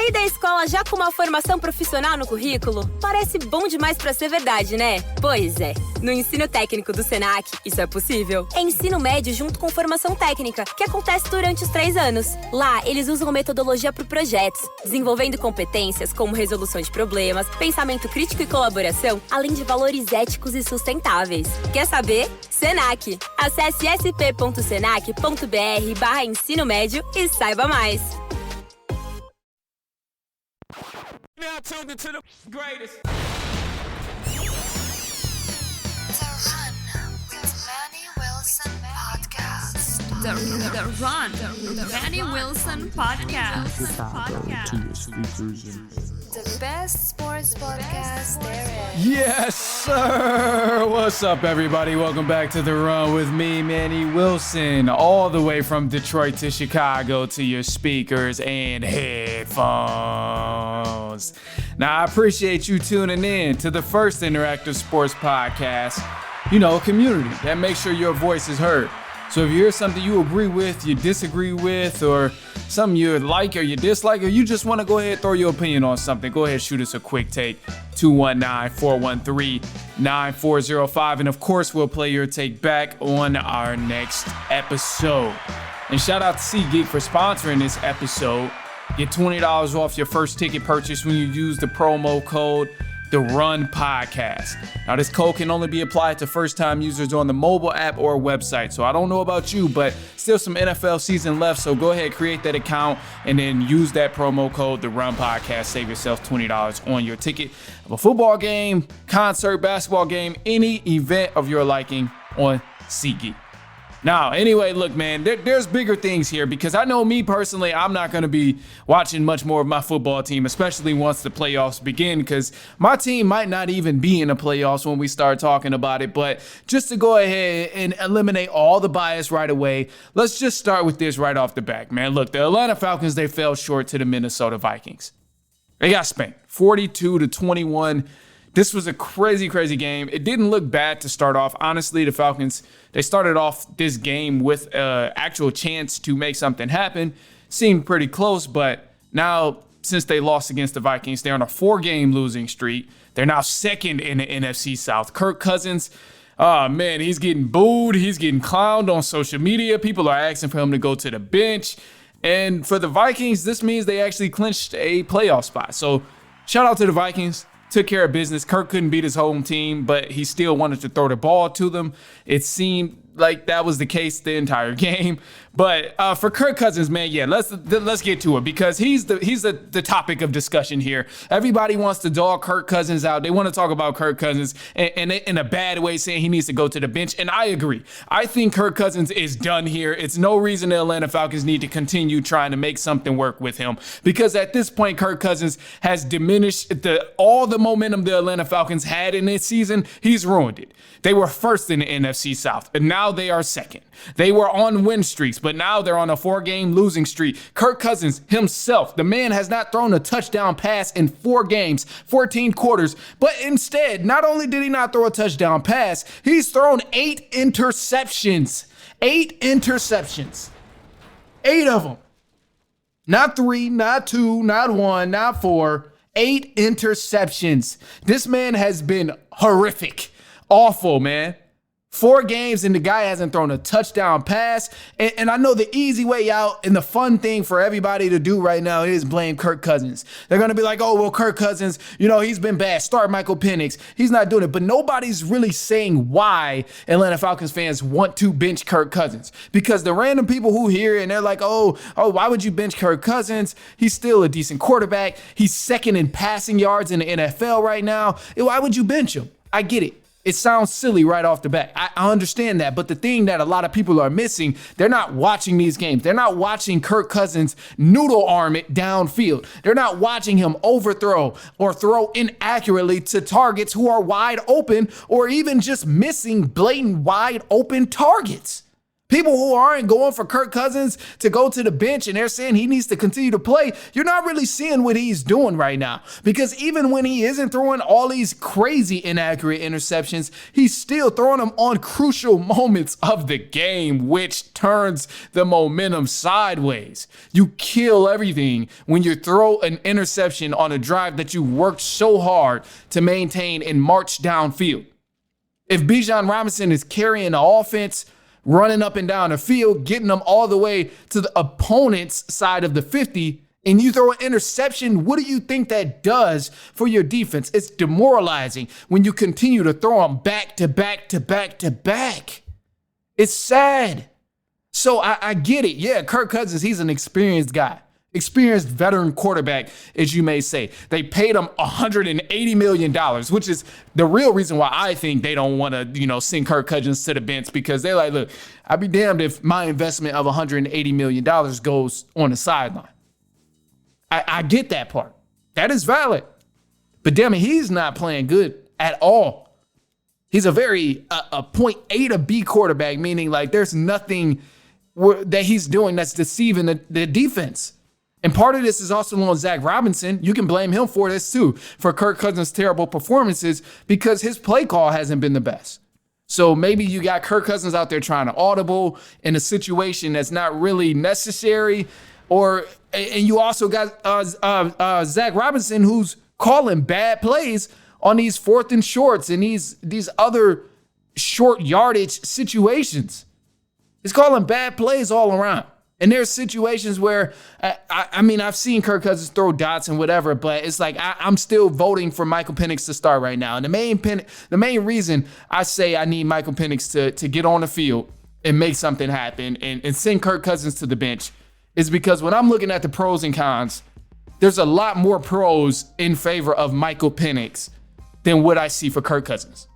Sair da escola já com uma formação profissional no currículo? Parece bom demais pra ser verdade, né? Pois é. No ensino técnico do Senac, isso é possível. É ensino médio junto com formação técnica, que acontece durante os 3 anos. Lá, eles usam metodologia para projetos, desenvolvendo competências como resolução de problemas, pensamento crítico e colaboração, além de valores éticos e sustentáveis. Quer saber? Senac. Acesse sp.senac.br/ensino médio e saiba mais. Now tuned into the greatest. The Run with Manny Wilson podcast. The best sports podcast there is. Yes, sir. What's up, everybody? Welcome back to The Run with me, Manny Wilson, all the way from Detroit to Chicago to your speakers and headphones. Now, I appreciate you tuning in to the first interactive sports podcast, a community that makes sure your voice is heard. So if you hear something you agree with, you disagree with, or something you like or you dislike, or you just want to go ahead and throw your opinion on something, go ahead and shoot us a quick take, 219-413-9405. And of course, we'll play your take back on our next episode. And shout out to SeatGeek for sponsoring this episode. Get $20 off your first ticket purchase when you use the promo code The Run Podcast. Now, this code can only be applied to first-time users on the mobile app or website. So I don't know about you, but still some NFL season left. So go ahead, create that account, and then use that promo code The Run Podcast. Save yourself $20 on your ticket of a football game, concert, basketball game, any event of your liking on SeatGeek. Now, anyway, look, man, there's bigger things here because I know me personally, I'm not going to be watching much more of my football team, especially once the playoffs begin, because my team might not even be in the playoffs when we start talking about it. But just to go ahead and eliminate all the bias right away, let's just start with this right off the back, man. Look, the Atlanta Falcons, they fell short to the Minnesota Vikings. They got spanked 42-21. This was a crazy, crazy game. It didn't look bad to start off. Honestly, the Falcons, they started off this game with an actual chance to make something happen. Seemed pretty close, but now since they lost against the Vikings, they're on a 4-game losing streak. They're now second in the NFC South. Kirk Cousins, oh man, he's getting booed. He's getting clowned on social media. People are asking for him to go to the bench. And for the Vikings, this means they actually clinched a playoff spot. So shout out to the Vikings. Took care of business. Kirk couldn't beat his home team, but he still wanted to throw the ball to them. It seemed like that was the case the entire game. But for Kirk Cousins, man, yeah, let's get to it because he's the topic of discussion here. Everybody wants to dog Kirk Cousins out. They want to talk about Kirk Cousins and in a bad way, saying he needs to go to the bench. And I agree. I think Kirk Cousins is done here. It's no reason the Atlanta Falcons need to continue trying to make something work with him because at this point, Kirk Cousins has diminished all the momentum the Atlanta Falcons had in this season. He's ruined it. They were first in the NFC South, and now they are second. They were on win streaks, but now they're on a 4-game losing streak. Kirk Cousins himself, the man has not thrown a touchdown pass in 4 games, 14 quarters, but instead, not only did he not throw a touchdown pass, he's thrown 8 interceptions. 8 interceptions. 8 of them. Not 3, not 2, not 1, not 4. 8 interceptions. This man has been horrific. Awful, man. 4 games and the guy hasn't thrown a touchdown pass. And I know the easy way out and the fun thing for everybody to do right now is blame Kirk Cousins. They're going to be like, oh, well, Kirk Cousins, he's been bad. Start Michael Penix. He's not doing it. But nobody's really saying why Atlanta Falcons fans want to bench Kirk Cousins. Because the random people who hear it and they're like, oh, why would you bench Kirk Cousins? He's still a decent quarterback. He's second in passing yards in the NFL right now. Why would you bench him? I get it. It sounds silly right off the bat. I understand that. But the thing that a lot of people are missing, they're not watching these games. They're not watching Kirk Cousins noodle arm it downfield. They're not watching him overthrow or throw inaccurately to targets who are wide open or even just missing blatant wide open targets. People who aren't going for Kirk Cousins to go to the bench and they're saying he needs to continue to play, you're not really seeing what he's doing right now. Because even when he isn't throwing all these crazy inaccurate interceptions, he's still throwing them on crucial moments of the game, which turns the momentum sideways. You kill everything when you throw an interception on a drive that you worked so hard to maintain and march downfield. If Bijan Robinson is carrying the offense, running up and down the field, getting them all the way to the opponent's side of the 50, and you throw an interception, what do you think that does for your defense? It's demoralizing when you continue to throw them back to back to back to back. It's sad. So I get it. Yeah, Kirk Cousins, he's an experienced guy. Experienced veteran quarterback, as you may say. They paid him $180 million, which is the real reason why I think they don't want to, send Kirk Cousins to the bench, because they're like, look, I'd be damned if my investment of $180 million goes on the sideline. I get that part. That is valid. But damn it, he's not playing good at all. He's a very a point A to B quarterback, meaning like there's nothing that he's doing that's deceiving the defense. And part of this is also on Zach Robinson. You can blame him for this too, for Kirk Cousins' terrible performances, because his play call hasn't been the best. So maybe you got Kirk Cousins out there trying to audible in a situation that's not really necessary, and you also got Zach Robinson, who's calling bad plays on these 4th and shorts and these other short yardage situations. He's calling bad plays all around. And there's situations where, I've seen Kirk Cousins throw dots and whatever, but it's like I'm still voting for Michael Penix to start right now. And the main reason I say I need Michael Penix to get on the field and make something happen and send Kirk Cousins to the bench is because when I'm looking at the pros and cons, there's a lot more pros in favor of Michael Penix than what I see for Kirk Cousins.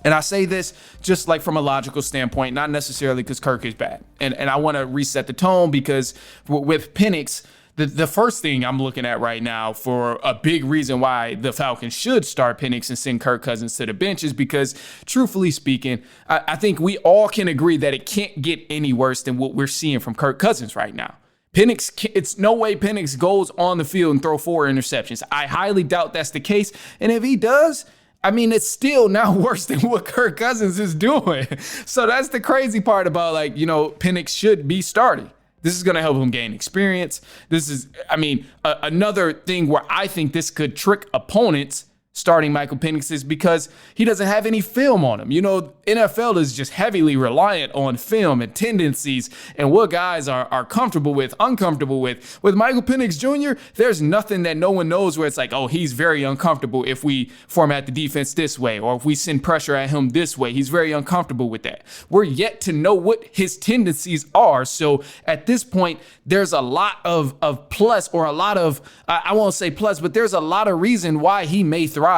And I say this just like from a logical standpoint, not necessarily because Kirk is bad. And I want to reset the tone, because with Penix, the first thing I'm looking at right now for a big reason why the Falcons should start Penix and send Kirk Cousins to the bench is because, truthfully speaking, I think we all can agree that it can't get any worse than what we're seeing from Kirk Cousins right now. It's no way Penix goes on the field and throw 4 interceptions. I highly doubt that's the case. And if he does, it's still now worse than what Kirk Cousins is doing. So that's the crazy part about, Penix should be starting. This is going to help him gain experience. This is, another thing where I think this could trick opponents starting Michael Penix is because he doesn't have any film on him. NFL is just heavily reliant on film and tendencies and what guys are comfortable with, uncomfortable with. With Michael Penix Jr., there's nothing that no one knows where it's like, oh, he's very uncomfortable if we format the defense this way, or if we send pressure at him this way. He's very uncomfortable with that. We're yet to know what his tendencies are. So at this point, there's a lot of plus, or a lot of, I won't say plus, but there's a lot of reason why he may thrive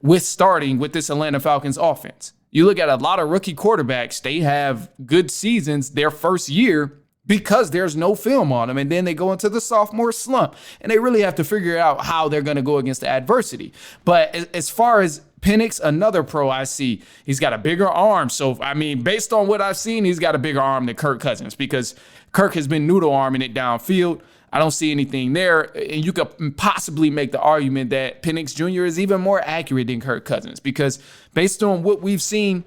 with starting with this Atlanta Falcons offense. You look at a lot of rookie quarterbacks, they have good seasons their first year because there's no film on them, and then they go into the sophomore slump, and they really have to figure out how they're going to go against the adversity. But as far as Penix, another pro I see, he's got a bigger arm. So, based on what I've seen, he's got a bigger arm than Kirk Cousins, because Kirk has been noodle arming it downfield. I don't see anything there. And you could possibly make the argument that Penix Jr. is even more accurate than Kirk Cousins, because based on what we've seen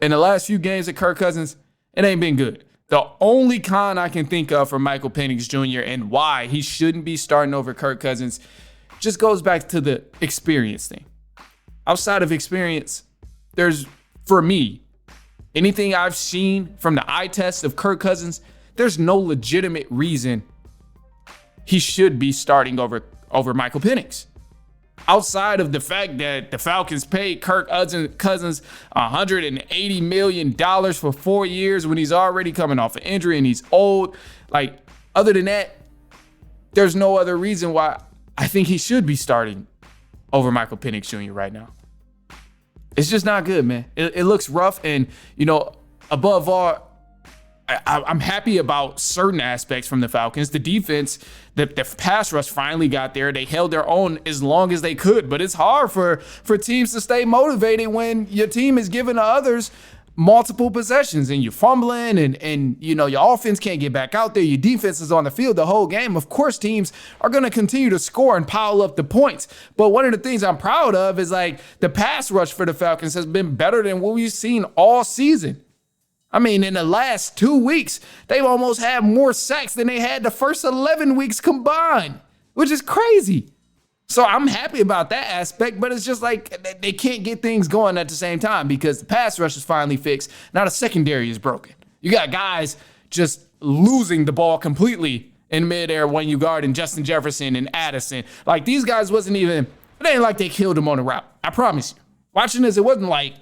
in the last few games of Kirk Cousins, it ain't been good. The only con I can think of for Michael Penix Jr. and why he shouldn't be starting over Kirk Cousins just goes back to the experience thing. Outside of experience, there's, for me, anything I've seen from the eye test of Kirk Cousins, there's no legitimate reason he should be starting over Michael Penix. Outside of the fact that the Falcons paid Kirk Cousins $180 million for 4 years when he's already coming off an injury and he's old. Other than that, there's no other reason why I think he should be starting over Michael Penix Jr. right now. It's just not good, man. It looks rough. And, above all, I'm happy about certain aspects from the Falcons. The defense, the pass rush finally got there. They held their own as long as they could, but it's hard for teams to stay motivated when your team is giving to others multiple possessions and you're fumbling and your offense can't get back out there, your defense is on the field the whole game, of course teams are going to continue to score and pile up the points. But one of the things I'm proud of is like the pass rush for the Falcons has been better than what we've seen all season. I mean, in the last 2 weeks, they've almost had more sacks than they had the first 11 weeks combined, which is crazy. So I'm happy about that aspect, but it's just like they can't get things going at the same time because the pass rush is finally fixed. Now the secondary is broken. You got guys just losing the ball completely in midair when you guard and Justin Jefferson and Addison. Like these guys it ain't like they killed him on the route. I promise you. Watching this, it wasn't like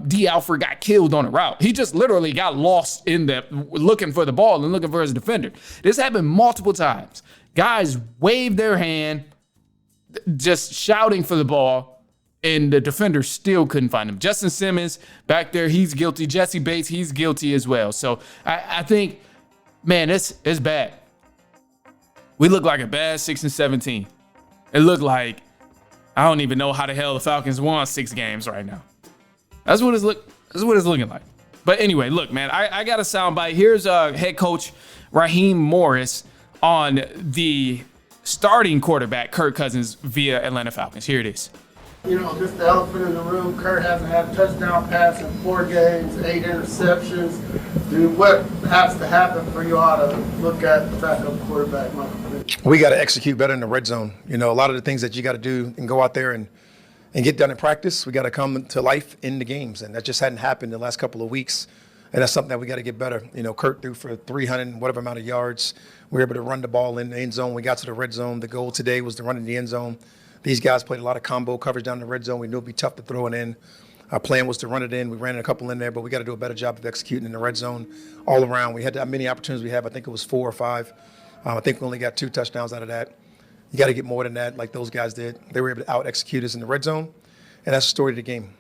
D. Alford got killed on a route. He just literally got lost in looking for the ball and looking for his defender. This happened multiple times. Guys waved their hand, just shouting for the ball, and the defender still couldn't find him. Justin Simmons back there, he's guilty. Jesse Bates, he's guilty as well. So I think, man, it's bad. We look like a bad 6-17. It looked like I don't even know how the hell the Falcons won 6 games right now. That's what it's looking like. But anyway, look, man, I got a soundbite. Here's head coach Raheem Morris on the starting quarterback, Kirk Cousins, via Atlanta Falcons. Here it is. Just the elephant in the room. Kirk hasn't had a touchdown pass in 4 games, 8 interceptions. Dude, what has to happen for you all to look at the backup quarterback, Michael Penix? We got to execute better in the red zone. A lot of the things that you got to do and go out there and get done in practice, we got to come to life in the games. And that just hadn't happened in the last couple of weeks. And that's something that we got to get better. Kirk threw for 300 and whatever amount of yards. We were able to run the ball in the end zone. We got to the red zone. The goal today was to run in the end zone. These guys played a lot of combo coverage down in the red zone. We knew it'd be tough to throw it in. Our plan was to run it in. We ran a couple in there, but we got to do a better job of executing in the red zone all around. We had that many opportunities we have. I think it was 4 or 5. I think we only got 2 touchdowns out of that. You got to get more than that, like those guys did. They were able to out-execute us in the red zone, and that's the story of the game.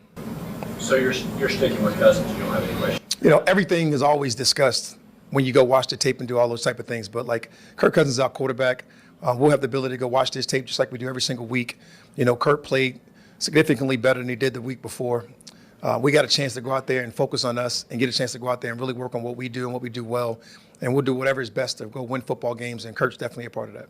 So you're sticking with Cousins. You don't have any questions. Everything is always discussed when you go watch the tape and do all those type of things. But like Kirk Cousins is our quarterback. We'll have the ability to go watch this tape just like we do every single week. Kirk played significantly better than he did the week before. We got a chance to go out there and focus on us and get a chance to go out there and really work on what we do and what we do well. And we'll do whatever is best to go win football games. And Kirk's definitely a part of that.